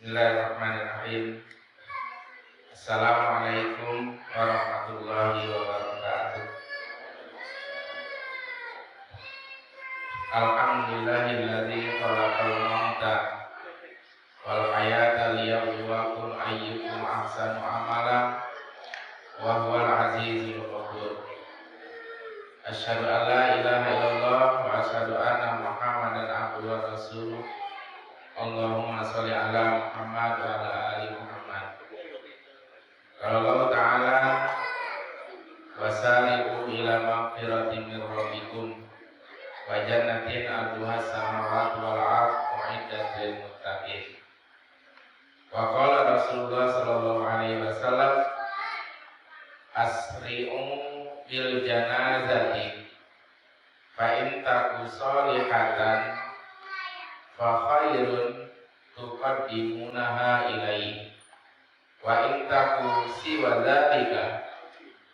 Bismillahirrahmanirrahim. Assalamualaikum warahmatullahi wabarakatuh. Alhamdulillahilladzi khalaqal mauta wal hayata liyabluwakum ayyukum ahsanu amala wa huwal azizul ghafur. Asyhadu an la ilaha illallah wa asyhadu anna Muhammadan abduhu wa rasuluh. Allahumma sholli ala Muhammad wa ala ali Muhammad. Qala Allah Ta'ala wasari'u ila maghfiratin min rabbikum wa jannatin 'arduha samawati wal ardh u'iddat lil muttaqin. Wa qala Rasulullah sallallahu alaihi wasallam asri'u bil janazati fa in taku sholihatan fa khairun tuqaddimunaha ilaihi wa in taku siwa dzalika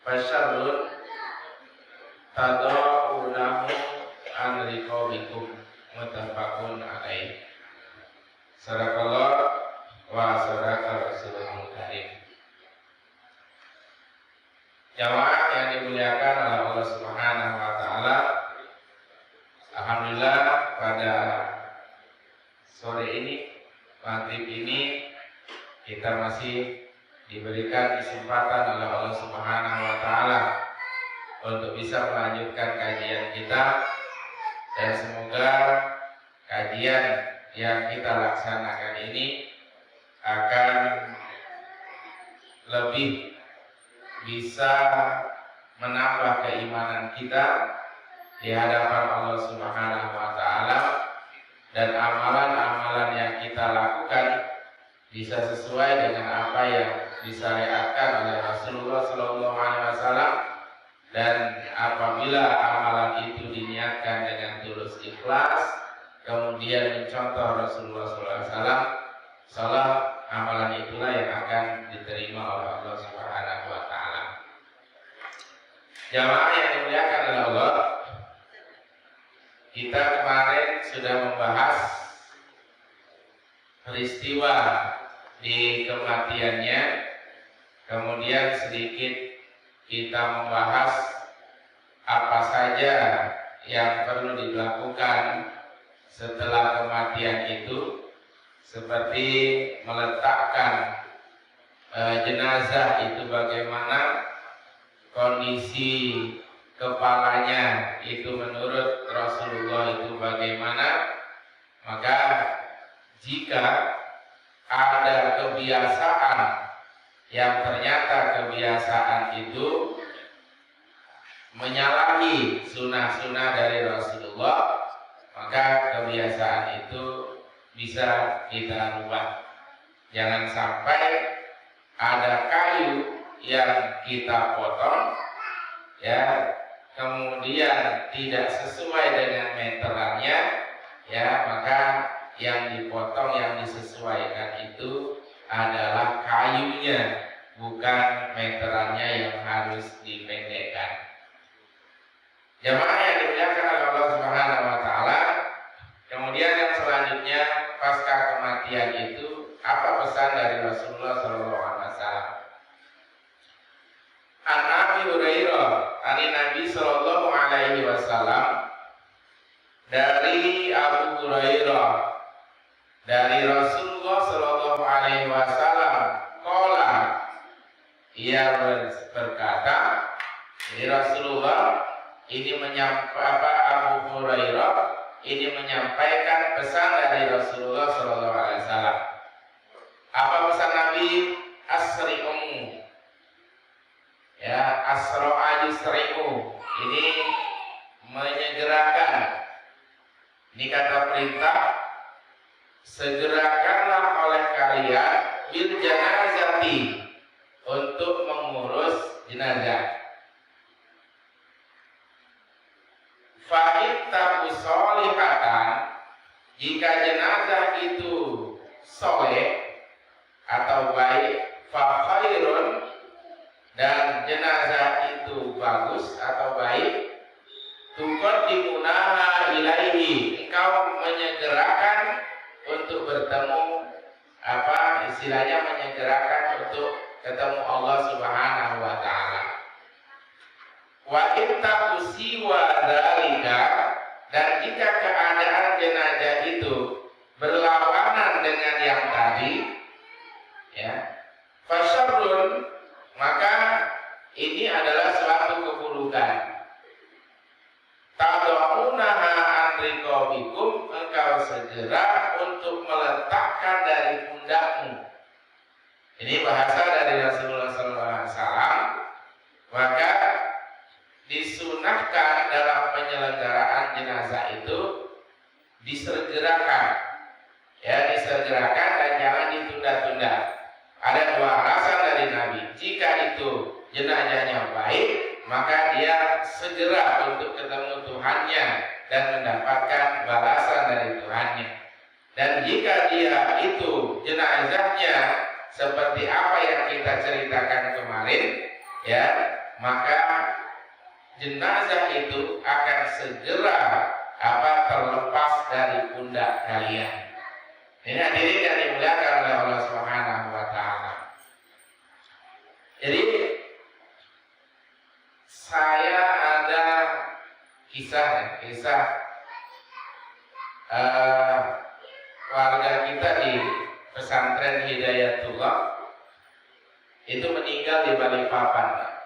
fa syarrun tadaunahu an riqabikum. Muttafaqun alaih. Sadaqallah wa sadaqa Rasulul Karim. Jamaah yang dimuliakan oleh Allah Subhanahu wa taala, alhamdulillah pada sore ini, maghrib ini, kita masih diberikan kesempatan oleh Allah Subhanahu wa taala untuk bisa melanjutkan kajian kita, dan semoga kajian yang kita laksanakan ini akan lebih bisa menambah keimanan kita di hadapan Allah Subhanahu wa taala, dan amalan-amalan yang kita lakukan bisa sesuai dengan apa yang disyariatkan oleh Rasulullah Sallallahu Alaihi Wasallam. Dan apabila amalan itu diniatkan dengan tulus ikhlas, kemudian mencontoh Rasulullah Sallallahu Alaihi Wasallam, salah amalan itulah yang akan diterima oleh Allah Subhanahu wa taala. Jamaah yang dimuliakan oleh Allah, kita kemarin sudah membahas peristiwa di kematiannya, kemudian sedikit kita membahas apa saja yang perlu dilakukan setelah kematian itu, seperti meletakkan jenazah itu bagaimana, kondisi kepalanya itu menurut Rasulullah itu bagaimana. Maka jika ada kebiasaan yang ternyata kebiasaan itu menyalahi sunnah-sunnah dari Rasulullah, maka kebiasaan itu bisa kita rubah. Jangan sampai ada kayu yang kita potong, ya, kemudian tidak sesuai dengan meterannya, ya, maka yang dipotong, yang disesuaikan itu adalah kayunya, bukan meterannya yang harus dipendekkan. Jamaah yang dimuliakan oleh Allah Subhanahu wa taala, kemudian yang selanjutnya pasca kematian itu apa pesan dari Rasulullah sallallahu alaihi wasallam? An Abi Hurairah, ani Nabi sallallahu alaihi wasallam, dari Abu Hurairah dari Rasulullah sallallahu alaihi wasallam, qala, ia berkata, jadi Rasulullah ini Abu Hurairah ini menyampaikan pesan dari Rasulullah sallallahu alaihi wasallam. Apa pesan Nabi? Asri'um, ya, asra'a yusri'u, ini menyegerakan. Ini kata perintah, segerakanlah oleh kalian bil janazati, untuk mengurus jenazah. Fa in taku sholihatan, jika jenazah itu soleh atau baik, fa khairun, dan jenazah itu bagus atau baik, tuqaddimunaha ilaihi, engkau menyegerakan untuk bertemu istilahnya menyegerakan untuk ketemu Allah Subhanahu wa taala. Wa in taqusiwa dzalika, dan jika keadaan jenazah itu berlawanan dengan yang tadi, ya, fasyarrun, maka ini adalah suatu keburukan. Tad'unaha an riqabikum, engkau segera untuk meletakkan dari pundakmu. Ini bahasa dari Rasulullah SAW. Maka disunahkan dalam penyelenggaraan jenazah itu disegerakan, ya, disegerakan dan jangan ditunda-tunda. Ada dua alasan dari Nabi. Jika itu jenazahnya baik, maka dia segera untuk ketemu Tuhannya dan mendapatkan balasan dari Tuhannya. Dan jika dia itu jenazahnya seperti apa yang kita ceritakan kemarin, ya, maka jenazah itu akan segera terlepas dari pundak kalian. Ini hadirin yang dimuliakan oleh Allah Subhanahu wa taala. Jadi saya ada kisah warga kita di pesantren Hidayatullah itu meninggal di Balikpapan.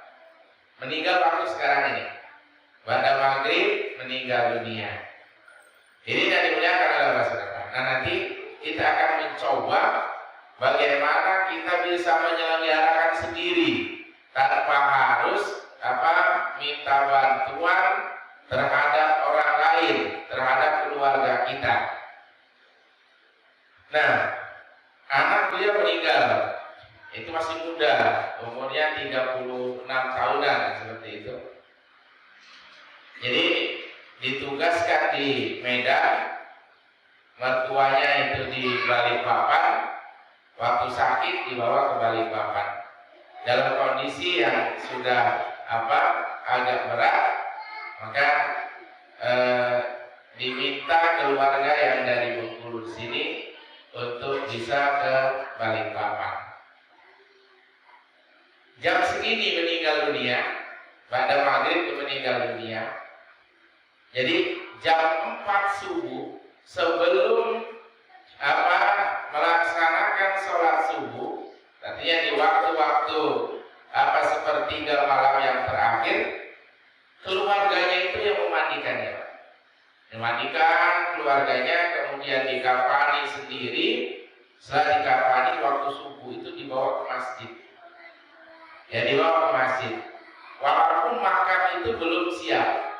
Meninggal waktu sekarang ini. Pada maghrib meninggal dunia. Ini dari dimuliakan oleh Allah Subhanahu wa taala. Nah, nanti kita akan mencoba bagaimana kita bisa menyelenggarakan sendiri tanpa harus minta bantuan terhadap orang lain, terhadap keluarga kita. Nah, anak beliau meninggal, itu masih muda, umurnya 36 tahunan seperti itu. Jadi ditugaskan di Medan, mertuanya itu di Balikpapan. Waktu sakit dibawa ke Balikpapan dalam kondisi yang sudah agak berat, maka diminta keluarga yang dari Bengkulu sini untuk bisa ke Balikpapan. Jam segini meninggal dunia, pada maghrib meninggal dunia. Jadi jam 4 subuh sebelum melaksanakan sholat subuh, artinya di waktu-waktu sepertiga malam yang terakhir, keluarganya itu yang memandikannya. Memandikan keluarganya, kemudian dikafani sendiri. Setelah dikafani waktu subuh itu dibawa ke masjid. Ya, dibawa ke masjid. Walaupun makam itu belum siap.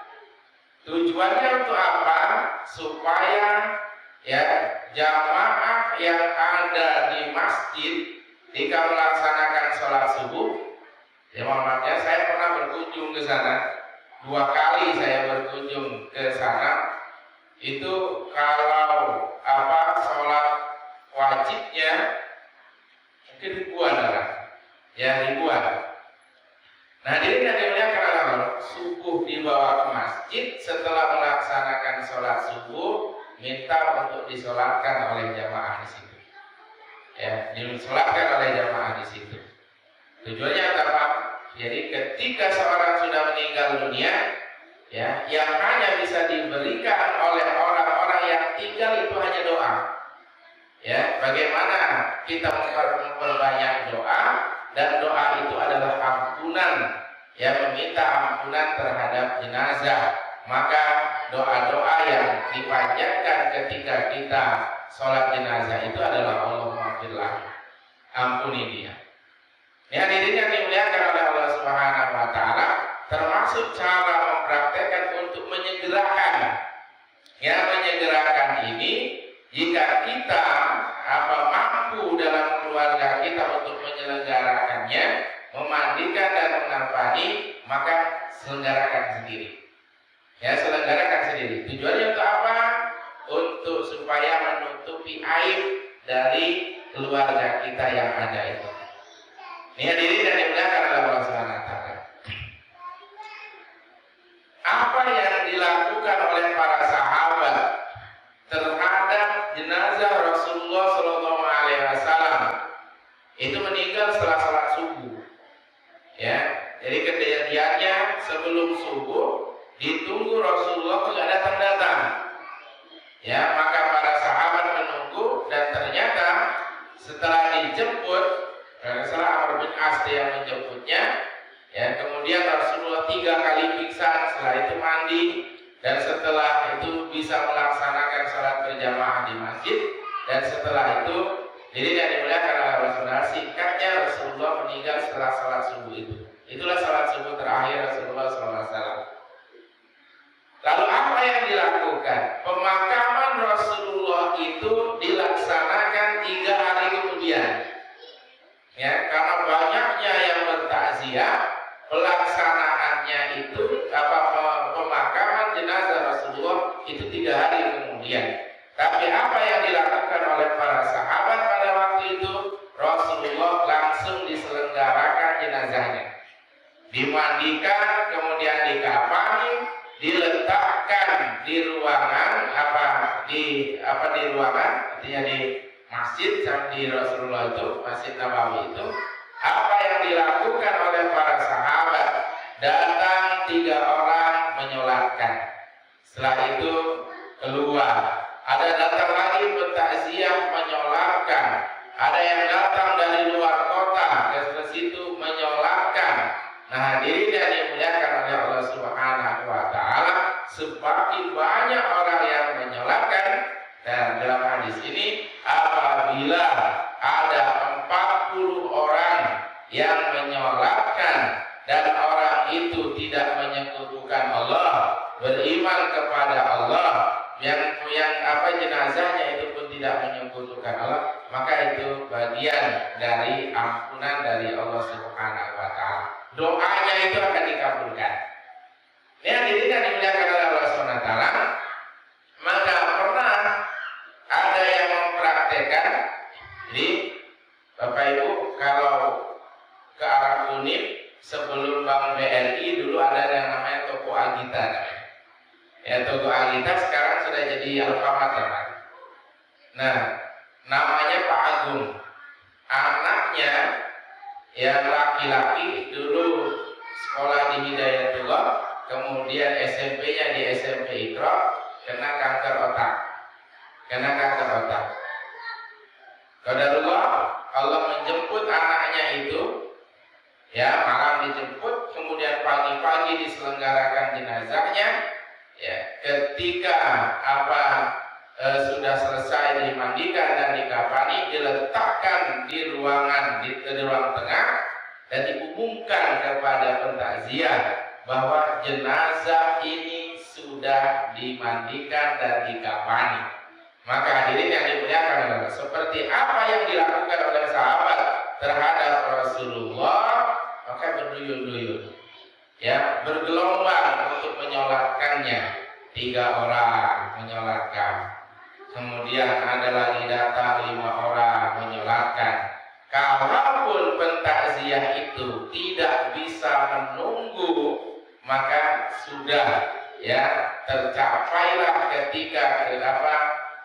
Tujuannya untuk apa? Supaya ya jamaah yang ada di masjid ketika melaksanakan sholat subuh, ya maksudnya saya pernah berkunjung ke sana 2 kali, saya berkunjung ke sana. Itu kalau sholat wajibnya mungkin ribuan orang, ya ribuan. Nah, diri yang dimuliakan Allah, subuh dibawa ke masjid, setelah melaksanakan sholat subuh minta untuk disolatkan oleh jamaah di situ. Ya, disolatkan oleh jamaah di situ. Tujuannya apa? Jadi ketika seorang sudah meninggal dunia, ya, yang hanya bisa diberikan oleh orang-orang yang tinggal itu hanya doa. Ya, bagaimana kita memperbanyak doa, dan doa itu adalah ampunan, ya, meminta ampunan terhadap jenazah. Maka doa-doa yang dipanjatkan ketika kita sholat jenazah itu adalah Allahumma firlah, ampuni dia. Ya, hadirin yang dimuliakan oleh Allah Subhanahu wa taala, termasuk cara mempraktekkan untuk menyegerakan. Ya, menyegerakan ini jika kita mampu dalam keluarga kita untuk menyelenggarakannya, memandikan dan mengafani, maka selenggarakan sendiri. Ya, selenggarakan sendiri. Tujuannya untuk apa? Untuk supaya menutupi aib dari keluarga kita yang ada itu. Ini hadirin dan dimuliakan oleh Allah Subhanahu wa taala. Apa yang dilakukan oleh para sahabat terhadap jenazah Rasulullah Sallallahu Alaihi Wasallam Ya, maka para sahabat menunggu dan ternyata setelah dijemput, kalau salah Amr bin As yang menjemputnya, ya kemudian Rasulullah 3 kali pingsan, setelah itu mandi, dan setelah itu bisa melaksanakan sholat berjamaah di masjid, dan setelah itu jadi yang dimuliakan oleh Rasulullah, singkatnya Rasulullah meninggal setelah sholat subuh itu. Itulah sholat subuh terakhir Rasulullah SAW. Lalu apa yang dilakukan? Pemakaman Rasulullah itu dilaksanakan 3 hari kemudian. Ya, karena banyaknya yang bertakziah, pelaksanaannya itu pemakaman jenazah Rasulullah itu 3 hari kemudian. Tapi apa yang dilakukan oleh para sahabat pada waktu itu? Rasulullah langsung diselenggarakan jenazahnya, dimandikan, kemudian dikafani, diletakkan di ruangan di ruangan, artinya di masjid di Rasulullah itu, Masjid Nabawi itu. Apa yang dilakukan oleh para sahabat? Datang 3 orang menyolatkan. Setelah itu keluar. Ada datang lagi bertakziah menyolatkan. Ada yang datang dari luar kota ke situ menyolatkan. Nah, hadirin yang dimuliakan oleh Allah Subhanahu wa taala, semakin banyak orang yang menyolatkan. Dan dalam hadis ini, apabila ada 40 orang yang menyolatkan dan orang itu tidak menyekutukan Allah, beriman kepada Allah, yang jenazahnya itu pun tidak menyekutukan Allah, maka itu bagian dari ampunan dari Allah Subhanahu wa taala. Doanya itu akan dikabulkan. Ini hadirin yang dimuliakan oleh Allah Subhanahu wa taala, maka pernah ada yang mempraktekkan. Jadi Bapak Ibu kalau ke arah Unip sebelum Bank BRI dulu ada yang namanya Toko Agita namanya. Ya, Toko Agita sekarang sudah jadi Alfamart teman. Nah, namanya Pak Agung. Anaknya yang laki-laki dulu sekolah di Hidayatullah, kemudian SMP-nya di SMP Iqra, kena kanker otak. Qadarullah, Allah menjemput anaknya itu, ya malam dijemput, kemudian pagi-pagi diselenggarakan jenazahnya. Ya, ketika sudah selesai dimandikan dan dikafani, diletakkan di ruangan di ruang tengah dan diumumkan kepada pentakziah bahwa jenazah ini sudah dimandikan dan dikafani. Maka hadirin yang dimuliakan adalah seperti apa yang dilakukan oleh sahabat terhadap Rasulullah, maka berduyun-duyun, ya bergelombang untuk menyolatkannya. 3 orang menyolatkan, kemudian ada lagi datang 5 orang menyolatkan. Kalaupun pentakziah itu tidak bisa menunggu, maka sudah ya tercapailah ketika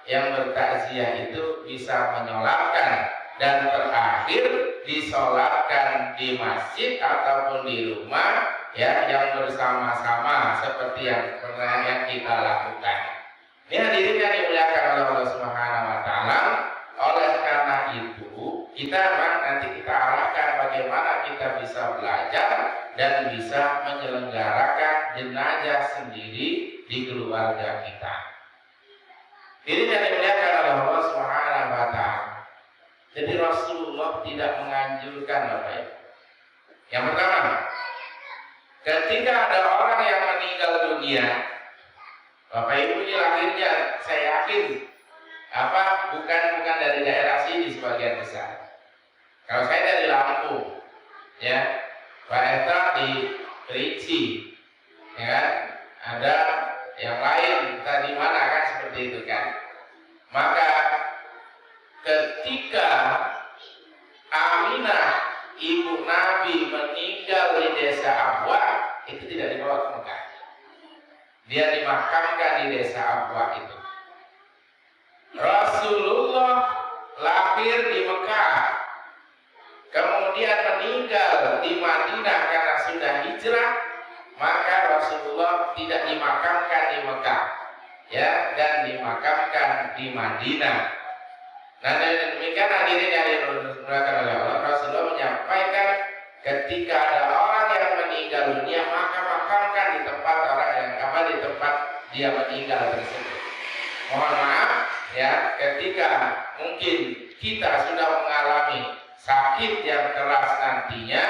yang bertakziah itu bisa menyolatkan dan terakhir disolatkan di masjid ataupun di rumah, ya yang bersama-sama seperti yang pernah yang kita lakukan. Ini hadirin yang dimuliakan oleh Allah Subhanahu wa taala. Oleh karena itu, kita nanti kita arahkan bagaimana kita bisa belajar dan bisa menyelenggarakan jenazah sendiri di keluarga kita. Ini yang dimuliakan oleh Allah Subhanahu wa taala. Jadi Rasulullah tidak menganjurkan Bapak Ibu. Yang pertama, ketika ada orang yang meninggal dunia, Bapak Ibu ini lahirnya saya yakin bukan dari daerah sini sebagian besar. Kalau saya dari Lampung, ya Pak Eta di Kerinci, ya kan? Ada yang lain tadi mana kan seperti itu kan? Maka ketika Aminah ibu Nabi meninggal di desa Abwa, itu tidak dibawa ke Mekah. Dia dimakamkan di desa Abwa itu. Rasulullah lahir di Mekah, kemudian meninggal di Madinah karena sudah hijrah, maka Rasulullah tidak dimakamkan di Mekah, ya, dan dimakamkan di Madinah. Nah, demikian hadirin yang dimuliakan oleh Allah, Rasulullah menyampaikan ketika ada orang yang meninggal dunia, maka makamkan di tempat orang yang di tempat dia meninggal tersebut. Mohon maaf ya, ketika mungkin kita sudah mengalami sakit yang keras nantinya,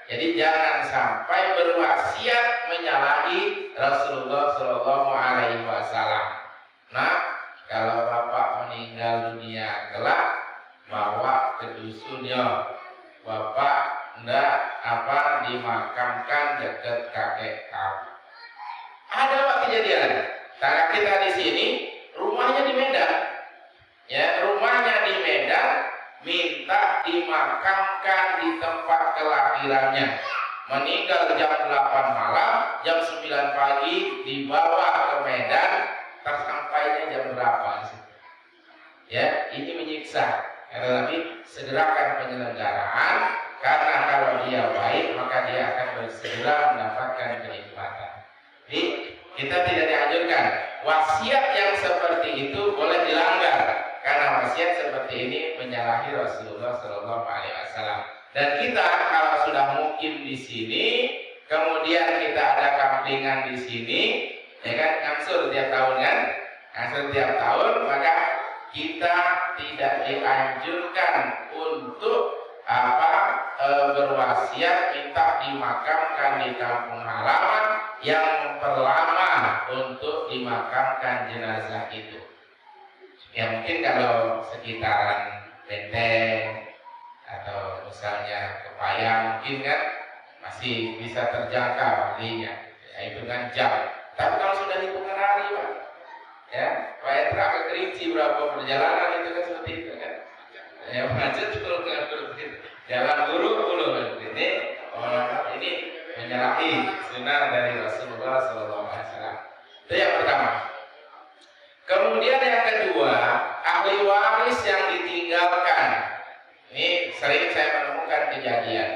jadi jangan sampai berwasiat menyalahi Rasulullah Shallallahu Alaihi Wasallam. Nah, kalau bapak meninggal dunia kelak, bawa ke dusunnya, bapak ndak dimakamkan dekat kakek kamu. Ada pak kejadian. Karena kita di sini, rumahnya di Medan, ya rumahnya di Medan, minta dimakamkan di tempat kelahirannya. Meninggal jam 8 malam, jam 9 pagi dibawa ke Medan, tersampainya jam berapa? Ya, ini menyiksa. Tetapi segerakan penyelenggaraan, karena kalau dia baik maka dia akan segera mendapatkan kenikmatan. Jadi kita tidak dianjurkan wasiat yang seperti itu boleh dilanggar, karena wasiat seperti ini menyalahi Rasulullah Shallallahu Alaihi Wasallam. Dan kita kalau sudah mukim di sini, kemudian kita ada kamplingan di sini, ya kan, ngangsur tiap tahun kan, ngangsur tiap tahun, maka kita tidak dianjurkan untuk berwasiat minta dimakamkan di kampung halaman yang memperlama untuk dimakamkan jenazah itu. Ya mungkin kalau sekitaran Benteng atau misalnya Kepayang mungkin kan masih bisa terjangkau harinya, ya, hitungan jam. Tapi kalau sudah hitungan hari Pak, ya Pak ke Kerinci berapa perjalanan itu kan seperti itu kan. Ya macet kalau nggak seperti itu. Jalan guru ini menyalahi sunnah dari Rasulullah SAW. Itu yang pertama. Kemudian yang kedua, ahli waris yang ditinggalkan. Ini sering saya menemukan kejadian.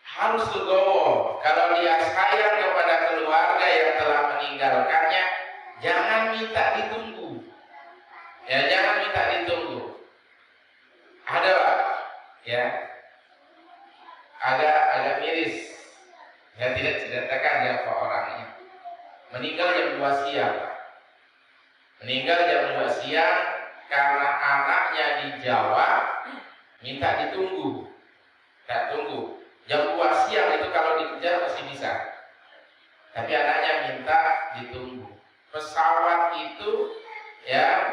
Harus legowo. Kalau dia sayang kepada keluarga yang telah meninggalkannya, jangan minta ditunggu. Ya, jangan minta ditunggu. Ada Pak, ya, agak miris. Ya tidak diceritakan siapa orangnya. Meninggal jam 2 siang, Pak. Meninggal jam 2 siang karena anaknya di Jawa minta ditunggu. Tak tunggu. Jam 2 siang itu kalau dikejar masih bisa. Tapi anaknya minta ditunggu. Pesawat itu ya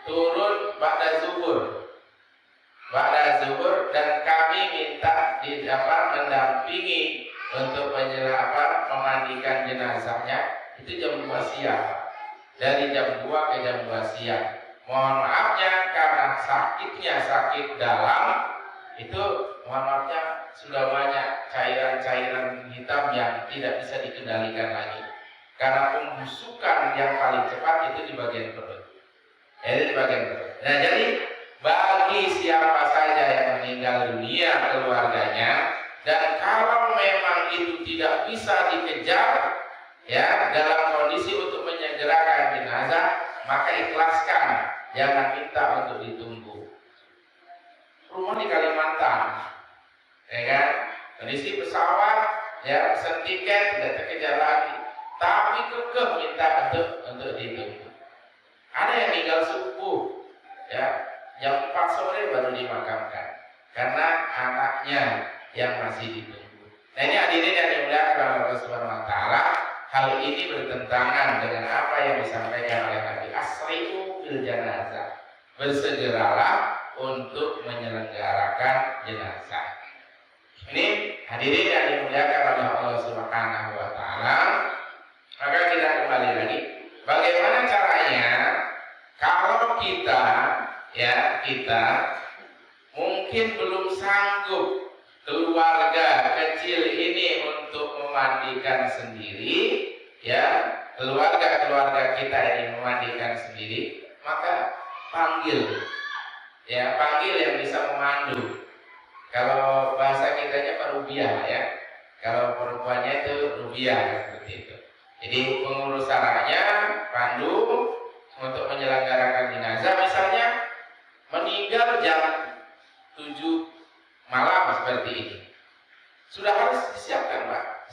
turun ba'da zuhur. Ba'da zuhur, dan kami minta mendampingi untuk memandikan jenazahnya itu jam 2 siang. Dari jam 2 ke jam 2 siang. Mohon maafnya karena sakitnya sakit dalam, itu mohon maafnya sudah banyak cairan-cairan hitam yang tidak bisa dikendalikan lagi. Karena pembusukan yang paling cepat itu di bagian perut. Jadi di bagian perut. Nah, jadi bagi siapa saja yang meninggal dunia keluarganya, dan kalau memang itu tidak bisa dikejar ya dalam kondisi untuk menyegerakan jenazah, maka ikhlaskan, jangan minta untuk ditunggu. Rumah di Kalimantan, ya kan, kondisi pesawat ya pesan tiket tidak terkejar lagi, tapi kekeh minta untuk ditunggu. Ada yang meninggal subuh ya jam 4 sore baru dimakamkan karena anaknya yang masih ditunggu. Nah, ini hadirin yang dimuliakan oleh Allah Subhanahu wa taala, hal ini bertentangan dengan apa yang disampaikan oleh Nabi, asri'u bil janazah. Bersegeralah untuk menyelenggarakan jenazah. Ini hadirin yang dimuliakan oleh Allah Subhanahu wa taala. Maka kita kembali lagi, bagaimana caranya kalau kita mungkin belum sanggup keluarga kecil ini untuk memandikan sendiri, ya, keluarga kita ini memandikan sendiri, maka panggil yang bisa memandu. Kalau bahasa kitanya parubiah ya, kalau perempuannya itu rubiah seperti itu. Jadi pengurus saranya pandu untuk menyelenggarakan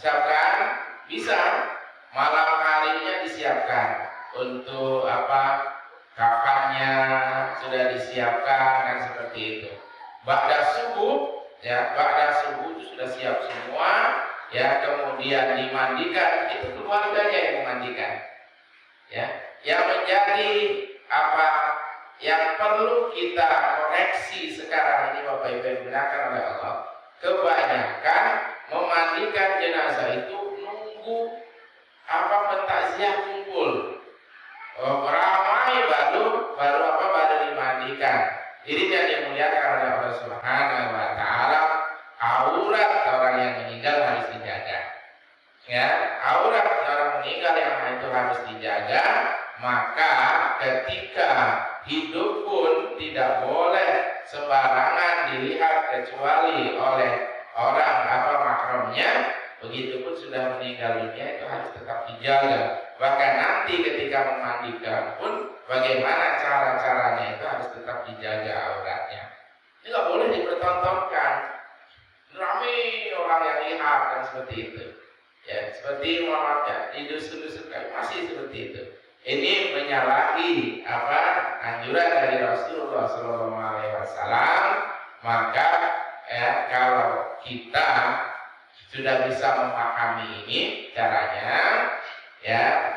Siapkan, bisa. Malam harinya disiapkan untuk kafannya sudah disiapkan kan seperti itu. Ba'da subuh itu sudah siap semua ya, kemudian dimandikan, itu keluarganya yang memandikan ya. Yang menjadi yang perlu kita koreksi sekarang ini Bapak Ibu yang dimuliakan oleh Allah, kebanyakan memandikan jenazah itu nunggu pentakziah kumpul, ramai baru dimandikan. Ini yang dimuliakan oleh Allah Subhanahu wa taala, aurat orang yang meninggal harus dijaga. Ya, aurat orang meninggal yang itu harus dijaga. Maka ketika hidup pun tidak boleh sembarangan dilihat kecuali oleh orang mahramnya. Begitupun sudah meninggal dunia itu harus tetap dijaga. Bahkan nanti ketika memandikan pun bagaimana cara-caranya itu harus tetap dijaga auratnya. Ini nggak boleh dipertontonkan. Ramai orang yang lihat kan seperti itu. Ya, seperti Muhammadnya di dusun-dusun masih seperti itu. Ini menyalahi anjuran dari Rasulullah SAW. Maka kalau kita sudah bisa memahami ini caranya, ya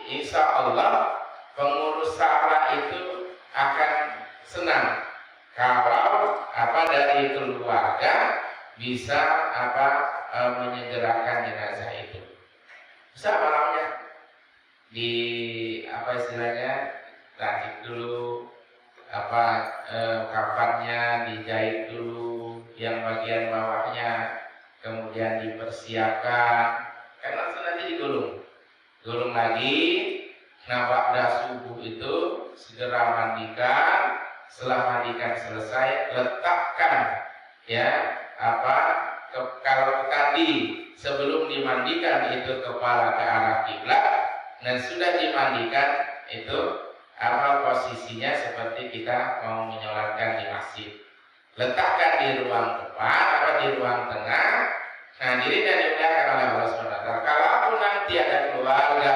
insya Allah pengurus salah itu akan senang kalau dari keluarga bisa menyegerakan jenazah itu. Bisa malamnya di istilahnya racik dulu, kafannya dijahit dulu, yang bagian bawahnya kemudian dipersiapkan, kan langsung nanti digulung lagi. Nah, ba'da subuh itu segera mandikan. Setelah mandikan selesai, letakkan kalau tadi sebelum dimandikan itu kepala ke arah kiblat, dan sudah dimandikan itu posisinya seperti kita mau menyolatkan di masjid. Letakkan di ruang depan atau di ruang tengah. Nah, diri dan dimuliakan oleh Allah SWT. Kalaupun nanti ada keluarga,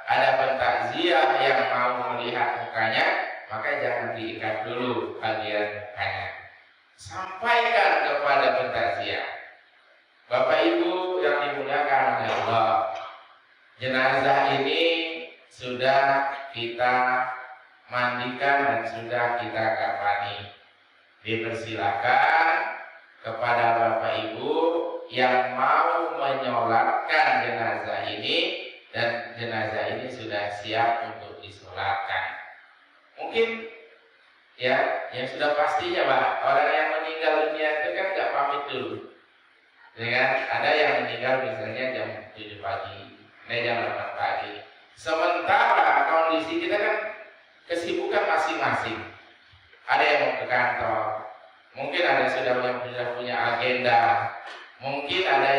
ada pentakziah yang mau melihat mukanya, maka jangan diikat dulu bagian mukanya. Sampaikan kepada pentakziah. Bapak Ibu yang dimuliakan oleh Allah, jenazah ini sudah kita mandikan dan sudah kita kafani. Dipersilakan kepada Bapak Ibu yang mau menyolatkan jenazah ini, dan jenazah ini sudah siap untuk disolatkan. Mungkin ya, yang sudah pastinya Pak, orang yang meninggal dunia itu kan nggak pamit dulu. Dengan ada yang meninggal misalnya jam 7 pagi, jam 8 pagi. Sementara kondisi kita kan kesibukan masing-masing. Ada yang mau ke kantor, mungkin ada sudah punya agenda, mungkin ada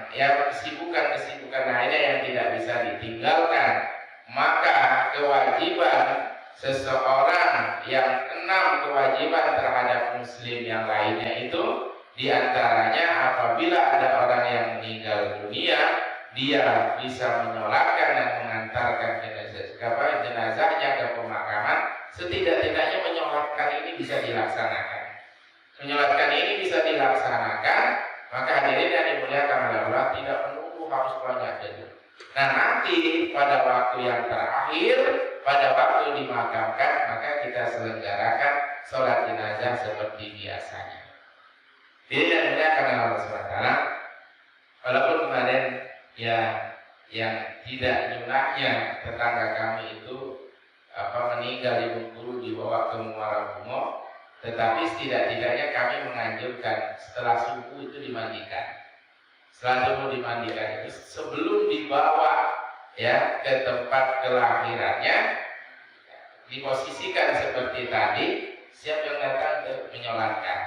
yang kesibukan lainnya yang tidak bisa ditinggalkan. Maka kewajiban seseorang yang 6 kewajiban terhadap muslim yang lainnya itu, diantaranya apabila ada orang yang meninggal dunia, dia bisa menyolatkan dan mengantarkan jenazahnya ke pemakaman. Setidak-tidaknya menyolatkan ini bisa dilaksanakan. Maka hadirin yang dimuliakan oleh Allah, tidak menunggu harus banyak dulu. Nah, nanti pada waktu yang terakhir, pada waktu dimakamkan, maka kita selenggarakan sholat jenazah seperti biasanya. Jadi yang dimuliakan oleh Allah SWT, walaupun kemarin yang tidak nyunahnya tetangga kami itu meninggal di Bengkulu dibawa ke Muara Bungo, tetapi setidak-tidaknya kami menganjurkan setelah subuh itu dimandikan. Setelah subuh dimandikan itu sebelum dibawa ke tempat kelahirannya, diposisikan seperti tadi, siap yang datang menyolatkan.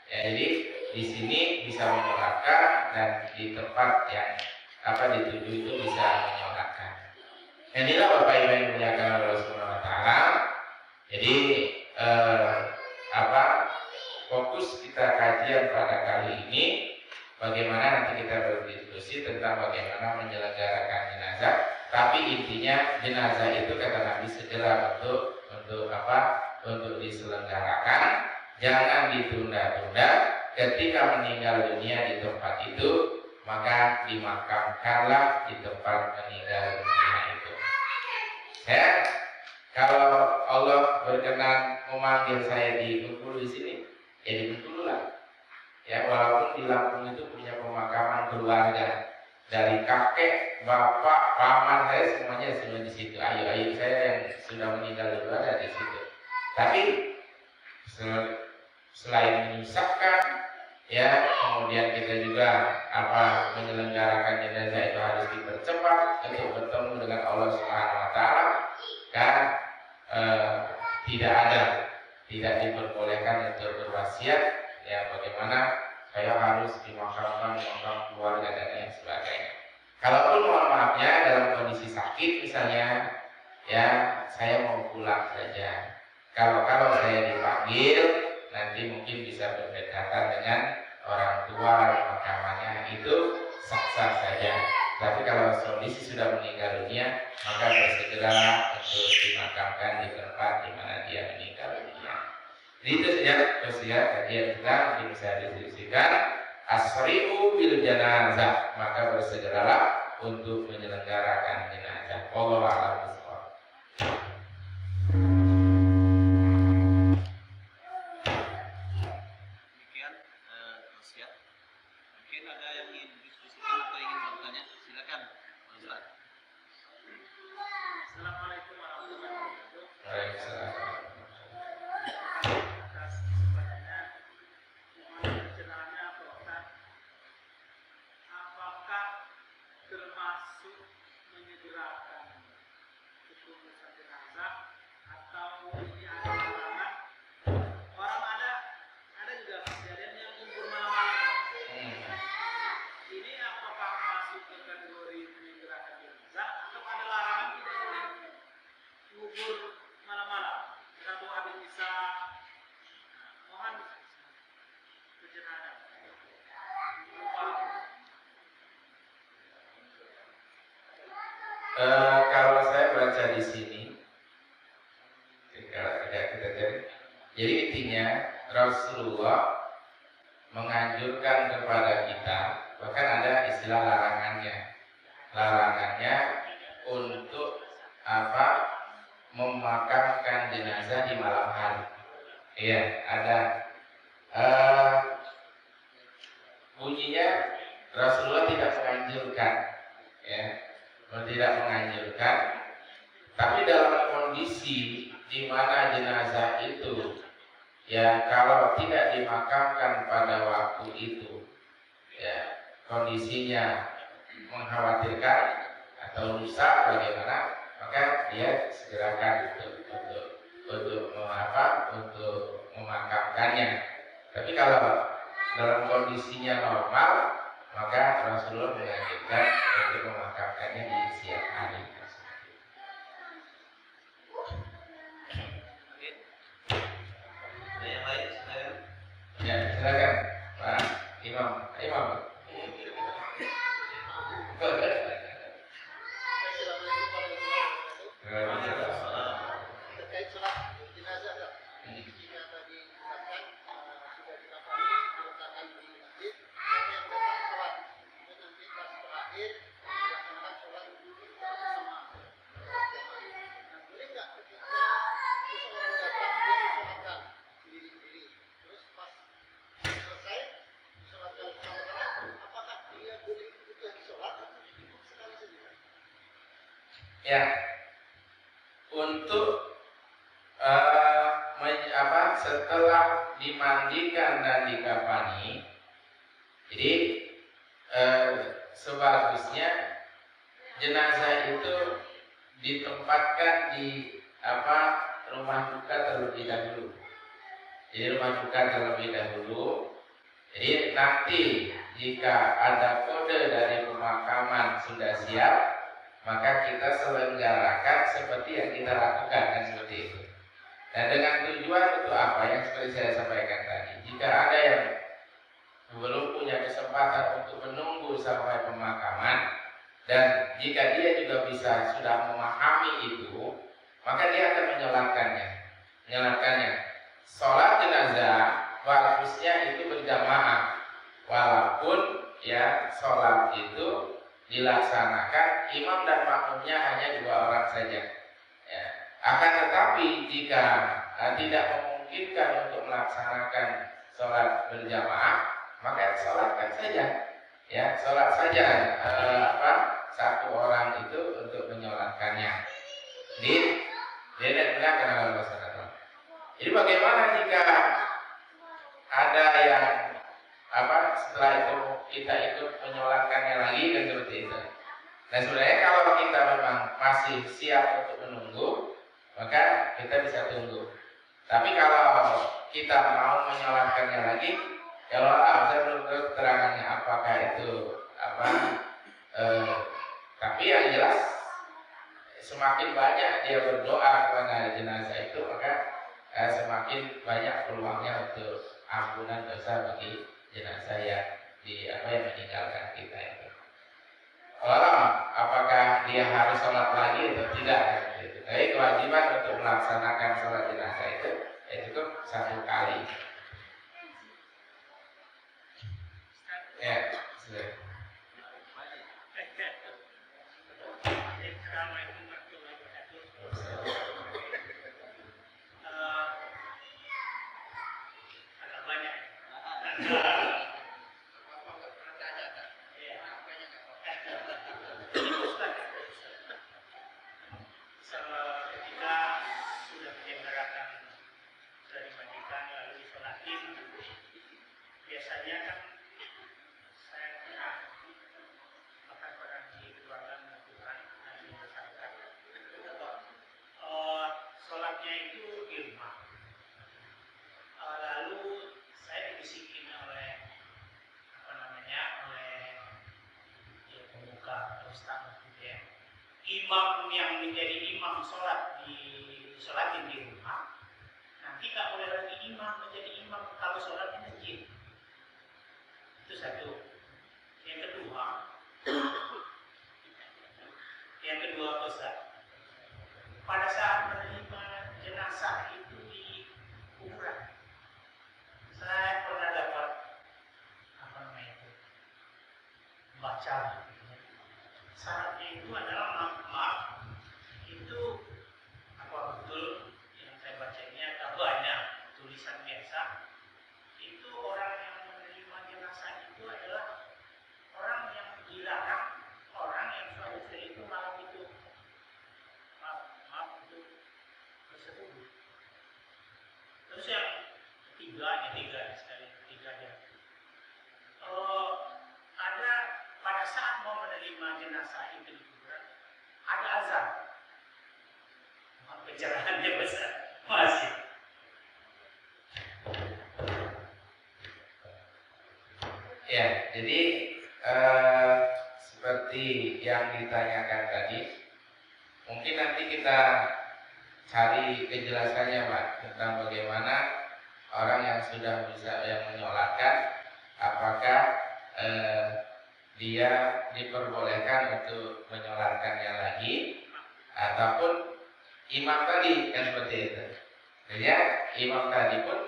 Ya, jadi di sini bisa menyolatkan, dan di tempat yang dituju itu bisa menyolatkan. Inilah Bapak Ibu yang dimuliakan oleh Allah Subhanahu wa taala. Jadi fokus kita kajian pada kali ini, bagaimana nanti kita berdiskusi tentang bagaimana segera untuk apa? Untuk diselenggarakan, jangan ditunda-tunda. Ketika meninggal dunia di tempat itu, maka dimakamkanlah di tempat meninggal dunia itu. Ya, kalau Allah berkenan memanggil saya di Bengkulu di sini, ya di Bengkulu lah. Ya, walaupun di Lampung itu punya pemakaman keluarga, dari kakek, bapak, paman saya semuanya sudah di situ. Ayu saya yang sudah meninggal dulu ada di situ. Tapi selain menyusahkan, ya kemudian kita juga menyelenggarakan jenazah itu harus dipercepat untuk bertemu dengan Allah Subhanahu Wa Taala. Kan tidak diperbolehkan untuk berwasiat. Ya bagaimana saya harus dimakamkan di makam keluarga dan lain sebagainya. Kalaupun mohon maafnya dalam kondisi sakit misalnya, ya saya mau pulang saja. Kalau saya dipanggil, nanti mungkin bisa berdekatan dengan orang tua pemakamannya, itu sah-sah saja. Tapi kalau kondisi sudah meninggal dunia, maka bersegera untuk dimakamkan di tempat di mana dia meninggal dunia. Jadi itu saja wasiat kajian kita, mungkin bisa didiskusikan. Asri'u bil janazah, maka bersegeralah untuk menyelenggarakan jenazah. Wallahu a'lam bishawab. Demikian wasiat. Mungkin ada yang ingin diskusikan atau ingin bertanya, silakan Pak Ustaz. Assalamualaikum warahmatullahi wabarakatuh. Waalaikumsalam. Atas kesempatannya, mohon pencerahannya Pak Ustaz. Apakah termasuk menyegerakan kepengurusan jenazah atau ini ada larangan? Orang ada juga kejadian yang kumpul malam-malam. Ini apakah masuk ke kategori menyegerakan jenazah atau ada larangan tidak boleh kubur malam-malam? Atau habis bisa mohon pencerahan. Kalau saya baca di sini, jadi intinya Rasulullah menganjurkan kepada kita, bahkan ada istilah larangannya untuk memakamkan jenazah di malam hari. Iya, ada bunyinya Rasulullah tidak menganjurkan, ya. Tidak menganjurkan, tapi dalam kondisi di mana jenazah itu, ya kalau tidak dimakamkan pada waktu itu, ya kondisinya mengkhawatirkan atau rusak bagaimana, maka dia segerakan untuk memakamkannya. Tapi kalau dalam kondisinya normal, maka Rasulullah menganjurkan untuk memakamkannya di siang hari. Ada yang lain? Ya, silakan Pak Imam. Terkait sholat jenazah, jika tadi dikatakan sudah dikafani diletakkan di masjid, yang datang sholat dan nanti pas terakhir dilaksanakan sholat bersama. Boleh nggak ketika seseorang datang dia disolatkan sendiri-sendiri, terus pas selesai disolatkan bersama-sama, apakah dia boleh ikut lagi sholat atau cukup sekali saja? Ya, untuk setelah dimandikan dan dikafani, jadi sebagusnya jenazah itu ditempatkan di rumah duka terlebih dahulu. Jadi rumah duka terlebih dahulu. Jadi nanti jika ada kode dari pemakaman sudah siap, maka kita selenggarakan seperti yang kita lakukan, kan seperti itu. Dan dengan tujuan untuk apa yang seperti saya sampaikan tadi. Jika ada yang belum punya kesempatan untuk menunggu sampai pemakaman, dan jika dia juga sudah memahami itu, maka dia akan menyolatkannya. Sholat jenazah bagusnya itu berjamaah, walaupun ya sholat itu dilaksanakan imam dan makmumnya hanya 2 orang saja. Ya. Akan tetapi jika tidak memungkinkan untuk melaksanakan sholat berjamaah, maka sholatkan saja. Ya, sholat saja satu orang itu untuk menyolatkannya. Dia belakang Allah SWT. Jadi bagaimana jika ada yang setelah itu kita ikut menyolatkannya lagi dan seperti itu. Nah sebenarnya kalau kita memang masih siap untuk menunggu, maka kita bisa tunggu. Tapi kalau kita mau menyolatkannya lagi, ya Allah, saya belum tahu keterangannya apakah itu tapi yang jelas semakin banyak dia berdoa kepada jenazah itu, maka semakin banyak peluangnya untuk ampunan dosa bagi jenazah yang yang meninggalkan kita itu. Apakah dia harus sholat lagi atau tidak? Tapi kewajiban untuk melaksanakan sholat jenazah itu ya cukup 1 kali. Ya, sudah. Biasanya kan saya pernah makan orang di keluarga melakukan nabi bersangka. Sholatnya itu di rumah. Lalu saya dibisikin oleh pemuka ustaz gitu ya. Imam yang menjadi imam sholat sholatin di rumah, nanti nggak boleh lagi imam menjadi imam kalau sholat di masjid. Itu satu. Yang kedua Ustaz, pada saat menerima jenazah itu di kuburan, saya pernah dapat baca syaratnya itu adalah maaf itu betul yang saya baca ini ada banyak tulisan biasa. Itu orang yang menerima jenazah itu adalah orang yang dilarang, orang yang suatu istri itu malam itu maaf itu bersetubuh. Terus yang ketiga ya. Ada pada saat mau menerima jenazah itu di kuburan ada azan. Pencerahannya besar masih. Ya, jadi seperti yang ditanyakan tadi, mungkin nanti kita cari kejelasannya Pak tentang bagaimana orang yang sudah bisa menyolatkan, apakah dia diperbolehkan untuk menyolatkannya lagi ataupun imam tadi kan seperti itu. Jadi ya, imam tadi pun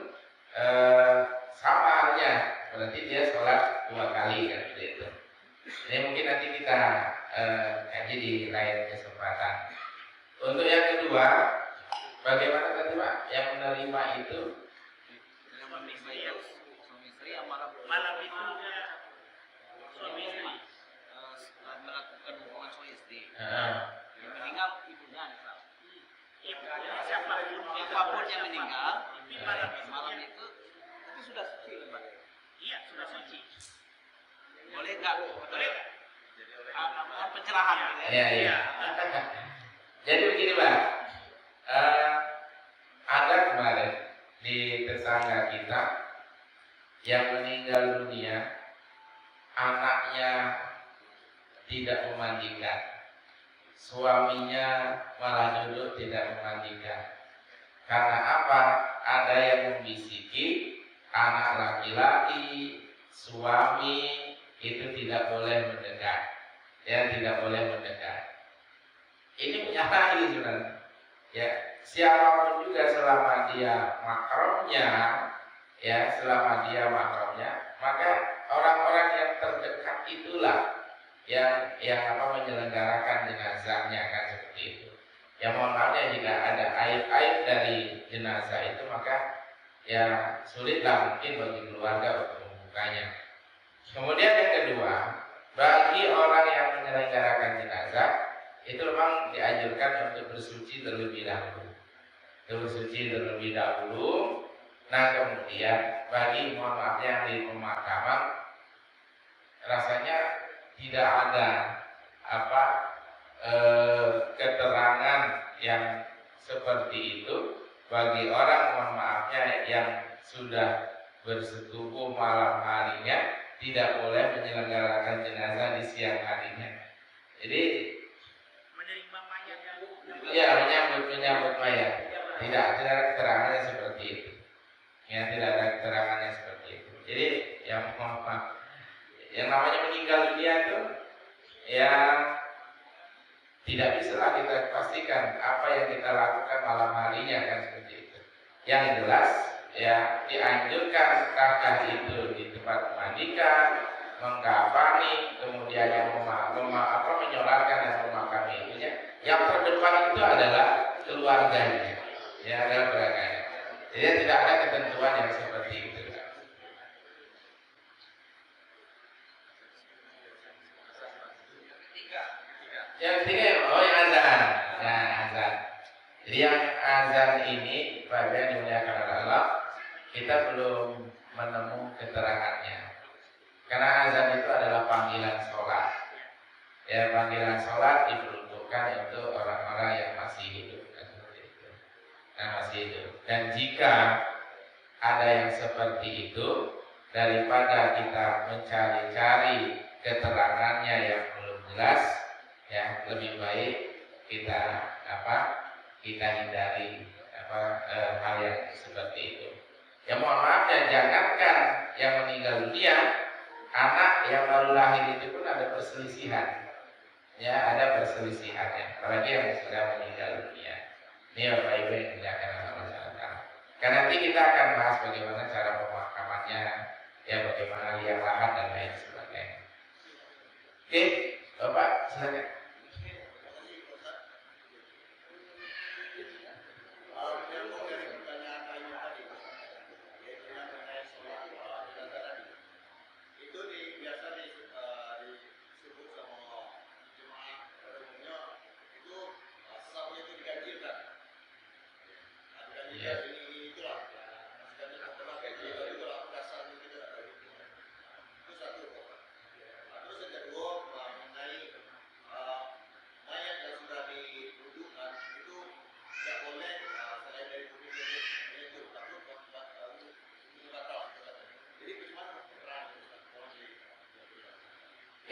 sama halnya, berarti dia sholat 2 kali kan seperti itu. Ini mungkin nanti kita kaji di lain kesempatan. Untuk yang kedua, bagaimana tadi Pak yang menerima itu? Suami istri Malam itu suami istri melakukan hubungan suami istri. Yang meninggal ibunya misal. Ibunya siapapun yang meninggal malam itu, tapi sudah suci kan Pak? Iya, sudah suci. Boleh nggak? Pencerahan gitu ya? Iya. Jadi begini Pak, ada kemarin di tetangga kita yang meninggal dunia, anaknya tidak memandikan, suaminya malah duduk tidak memandikan. Karena apa? Ada yang membisiki anak laki-laki, suami itu tidak boleh mendekat, ya tidak boleh mendekat. Ini menyalahi sebenarnya. ya siapapun juga selama dia mahramnya, ya selama dia mahramnya, maka orang-orang yang terdekat itulah yang menyelenggarakan jenazahnya, kan seperti itu. Ya mohon maaf ya jika ada aib-aib dari jenazah itu, maka ya sulitlah mungkin bagi keluarga untuk membukanya. Kemudian yang kedua, bagi orang yang menyelenggarakan jenazah itu memang dianjurkan untuk bersuci terlebih dahulu. Bersuci terlebih dahulu. Nah kemudian bagi mohon maaf yang di pemakaman, rasanya tidak ada keterangan yang seperti itu bagi orang mohon maafnya yang sudah bersetubuh malam harinya tidak boleh menyelenggarakan jenazah di siang harinya. Jadi Menerima mayat yang ya menyambut mayat. Tidak ada keterangannya seperti itu. Ya tidak ada keterangannya seperti itu. Jadi yang mohon maaf, yang namanya meninggal dunia itu ya tidak bisa lah kita pastikan apa yang kita lakukan malam harinya, kan seperti itu. Yang jelas ya dianjurkan kakak itu di tempat memandikan, mengkafani, kemudian yang menyolatkan dan memakami itunya. Yang terdepan itu adalah keluarganya, ya adalah keluarganya. Jadi tidak ada ketentuan yang seperti itu. Yang ketiga yang azan. Nah, azan. Jadi yang azan ini, Pak yang dimuliakan oleh Allah, kita belum menemukan keterangannya. Karena azan itu adalah panggilan sholat. Ya, panggilan sholat diperuntukkan untuk orang-orang yang masih hidup. Nah, masih hidup. Dan jika ada yang seperti itu, daripada kita mencari-cari keterangannya yang belum jelas, ya lebih baik kita hindari hal yang seperti itu. Ya mohon maaf ya, jangankan yang meninggal dunia, anak yang baru lahir itu pun ada perselisihan. Ya ada perselisihannya, apalagi yang sudah meninggal dunia. Ini Bapak Ibu yang dimuliakan oleh masyarakat. Karena nanti kita akan bahas bagaimana cara pemakamannya, ya bagaimana liang lahat dan lain sebagainya. Oke, Bapak silakan.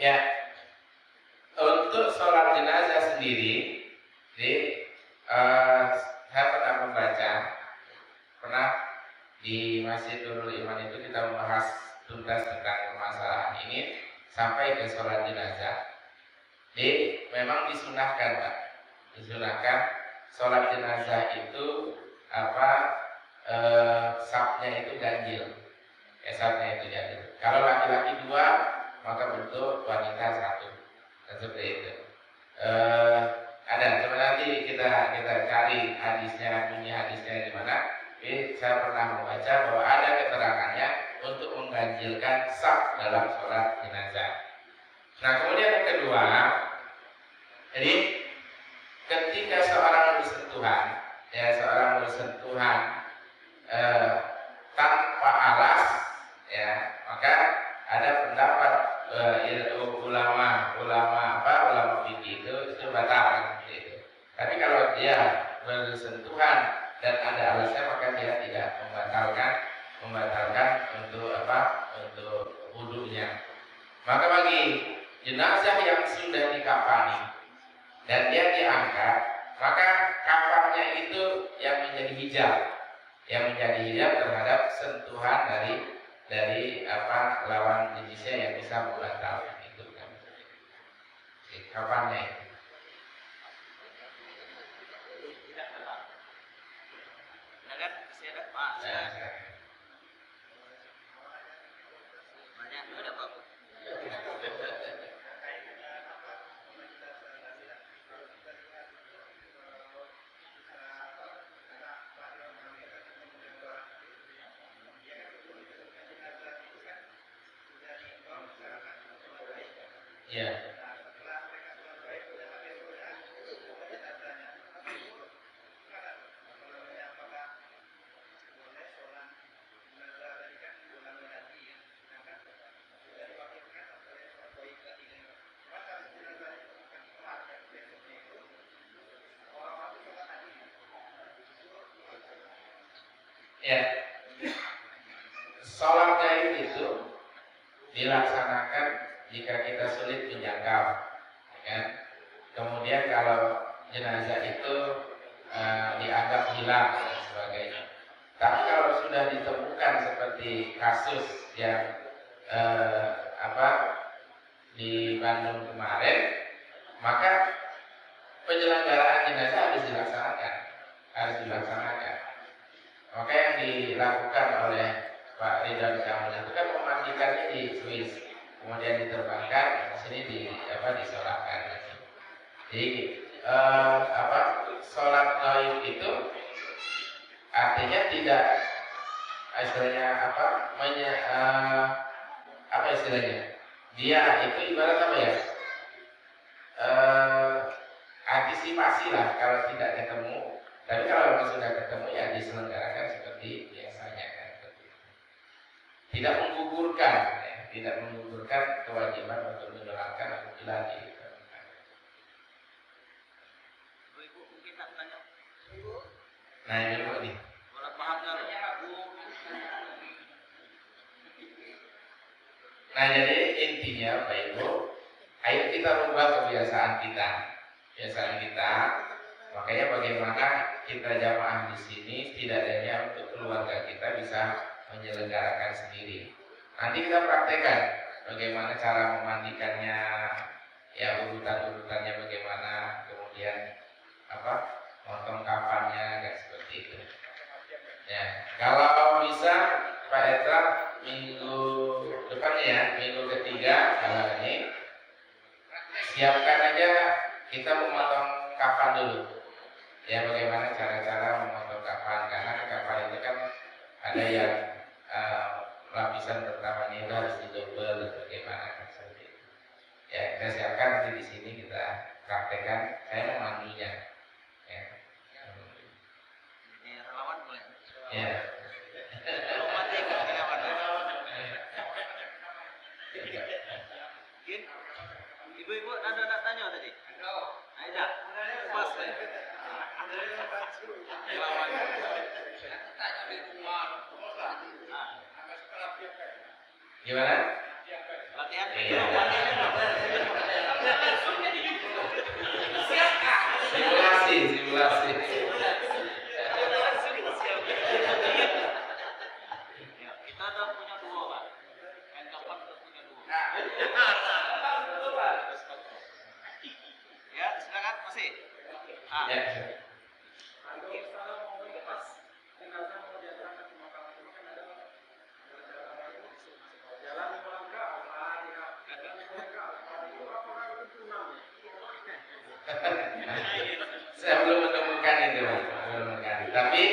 Ya, untuk sholat jenazah sendiri, saya pernah pernah di Masjid Nurul Iman itu kita membahas tuntas tentang permasalahan ini sampai ke sholat jenazah. Jadi memang disunahkan, Pak, disunahkan sholat jenazah itu safnya itu ganjil, safnya itu ganjil. Kalau laki-laki 2, maka bentuk wanita 1, dan seperti itu. Ada, coba nanti kita cari hadisnya, bunyi hadisnya di mana. Saya pernah membaca bahwa ada keterangannya untuk mengganjilkan saf dalam sholat jenazah. Nah kemudian yang kedua, jadi ketika seorang bersentuhan tanpa alas, ya maka ada pendapat ulama fikih itu batal gitu. Tapi kalau dia bersentuhan dan ada alasnya, maka dia tidak membatalkan untuk wudunya. Maka bagi jenazah yang sudah dikafani dan dia diangkat, maka kafannya itu yang menjadi hijab terhadap sentuhan dari lawan jenisnya yang bisa membatalkan itu kan. Kafannya itu. Masih ada? Pak, Nah, banyak juga ada Pak. ya. Ya, sholat gaib itu dilaksanakan jika kita sulit menjangkau, kan? Kemudian kalau jenazah itu dianggap hilang dan sebagainya. Tapi kalau sudah ditemukan seperti kasus yang di Bandung kemarin, maka penyelenggaraan jenazah harus dilaksanakan. Maka yang dilakukan oleh Pak Ridwan Kamil itu kan memandikannya di Swiss, kemudian diterbangkan ke sini disolatkan. Jadi sholat gaib itu artinya tidak istilahnya istilahnya? Dia itu ibarat apa ya? Antisipasi lah kalau tidak ketemu. Tapi kalau memang sudah ketemu ya diselenggarakan seperti biasanya kan. Tidak menggugurkan kewajiban untuk mendoakan apabila ditemukan. Ibu mungkin tak tanya. Nah ini Bu nih. Boleh paham nggak Bu? Nah jadi intinya Pak Ibu, ayo kita rubah kebiasaan kita. Makanya bagaimana kita jamaah di sini setidaknya untuk keluarga kita bisa menyelenggarakan sendiri. Nanti kita praktekkan bagaimana cara memandikannya, ya urutannya bagaimana, kemudian potong kafannya, kayak seperti itu. Ya, kalau bisa Pak Etra minggu depannya ya, minggu ketiga kalau ini siapkan aja kita memotong kafan dulu. Ya bagaimana cara-cara memotong kafan, karena kafan itu kan ada yang lapisan pertamanya itu harus didobel, bagaimana kan seperti itu. Ya kita siapkan nanti di sini kita praktekkan. Saya memandunya. Ya. Ini relawan boleh. Ya. Mati ke relawan. Ibu-ibu ada tanya tadi? Ada. Pas saya. Gimana? Latihan. Simulasi. Kita ada punya dua Pak. Main kapan kita punya dua. Ya silakan masih. Ya. Saya belum menemukan itu, tapi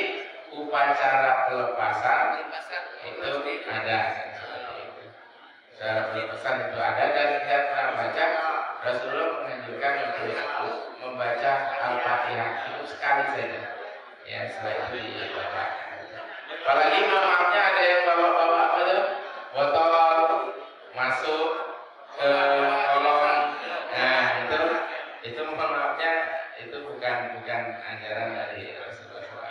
upacara pelepasan itu ada. Upacara pelepasan itu ada, dan saya pernah baca Rasulullah menganjurkan untuk membaca Al-Fatihah itu sekali saja. Ya setelah itu dibacakan. Apalagi maafnya ada yang bawa apa tuh? Botol masuk ke kolong. Nah itu mohon maafnya itu bukan ajaran dari Rasulullah SAW.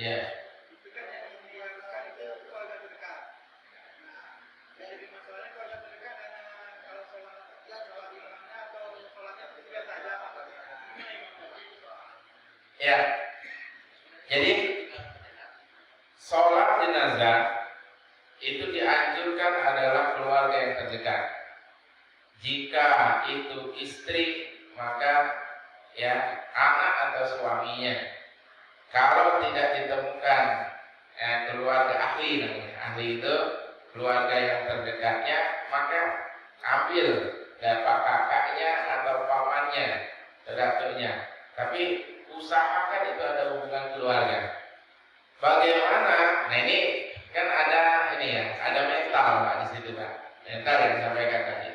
Ya. Ya. Jadi sholat jenazah itu dianjurkan adalah keluarga yang terdekat. Jika itu istri, maka ya anak atau suaminya. Kalau tidak ditemukan keluarga ahli namanya. Ahli itu keluarga yang terdekatnya, maka ambil dapat kakaknya atau pamannya, datuknya. Tapi usahakan itu ada hubungan keluarga. Bagaimana? Nah ini kan ada ini ya, ada mental Pak di situ Pak. Mental yang disampaikan tadi.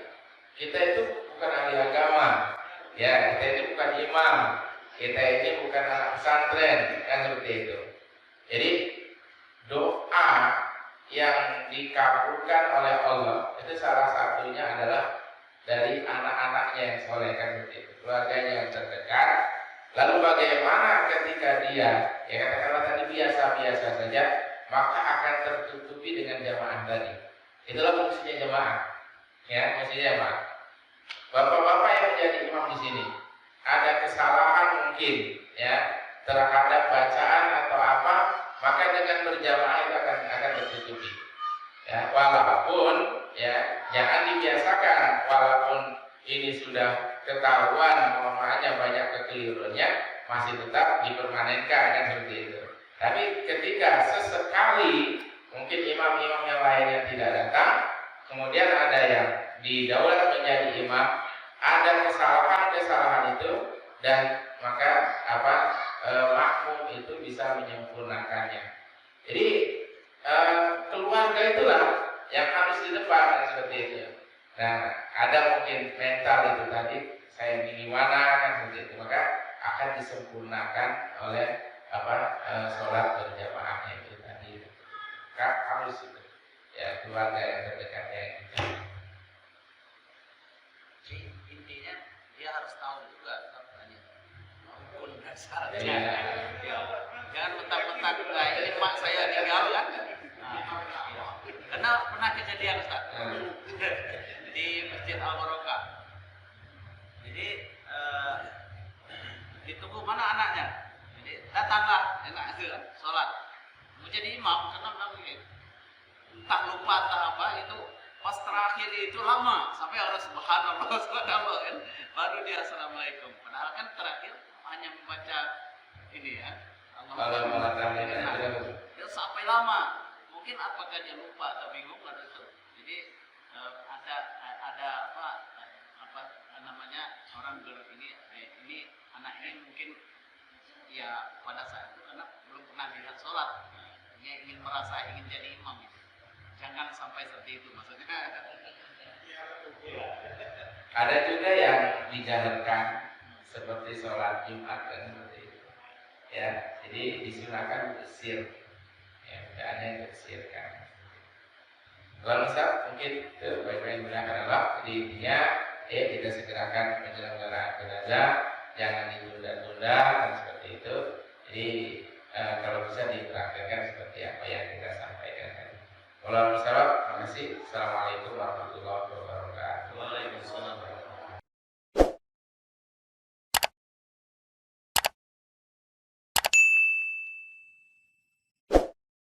Kita itu bukan ahli agama, ya kita itu bukan imam, kita ini bukan anak pesantren, kan seperti itu. Jadi doa yang dikabulkan oleh Allah itu salah satunya adalah dari anak-anaknya yang soleh, kan seperti itu, keluarganya yang terdekat. Lalu bagaimana ketika dia, ya katakanlah tadi biasa-biasa saja, maka akan tertutupi dengan jamaah tadi. Itulah fungsinya jamaah, ya fungsinya jamaah. Bapak-bapak yang menjadi imam di sini, ada kesalahan mungkin, ya terhadap bacaan atau apa, maka dengan berjamaah itu akan tertutupi. Ya, walaupun ya jangan dibiasakan, walaupun ini sudah ketahuan mamanya banyak kekeliruannya, masih tetap dipermanenkan, kan seperti itu. Tapi ketika sesekali mungkin imam-imam yang lainnya tidak datang, kemudian ada yang didaulat menjadi imam, ada kesalahan itu, dan maka makmum itu bisa menyempurnakannya. Jadi keluarga itulah yang harus di depan, kan seperti itu. Nah, ada mungkin mental itu tadi, saya gimana, kan seperti itu, maka akan disempurnakan oleh sholat berjamaahnya itu tadi. Kan harus itu, ya keluarga yang terdekatnya itu. Jadi intinya dia harus tahu juga katanya hukum dasarnya. Iya. Jangan mentang-mentang ini mak saya tinggal kan. Karena pernah kejadian Ustaz di Masjid Al-Barokah. Jadi ditunggu mana anaknya. Jadi datanglah enak itu kan sholat. Mau jadi imam karena memang entah lupa entah apa itu. Pas terakhir itu lama sampai orang subhanallah kan, baru dia assalamualaikum. Padahal kan terakhir hanya membaca ini ya. Kalau mengatakan dia sampai lama. Mungkin apakah dia lupa atau bingung pada itu. Jadi ada apa namanya orang ini anak ini mungkin ya pada saat itu karena belum pernah lihat sholat. Dia ingin jadi imam. Jangan sampai seperti itu maksudnya. Ada juga yang dijalankan seperti sholat Jumat dan seperti itu. Ya, jadi disunahkan bersir. Ya, tidak ada yang bersirkan. Kalau misal mungkin itu baik-baik menggunakan Allah. Jadi intinya, kita segerakan penyelenggaraan jenazah, jangan ditunda-tunda dan seperti itu. Jadi kalau bisa dipraktekkan seperti apa yang kita sampaikan. Kalau misalnya, terima kasih. Assalamualaikum warahmatullahi wabarakatuh.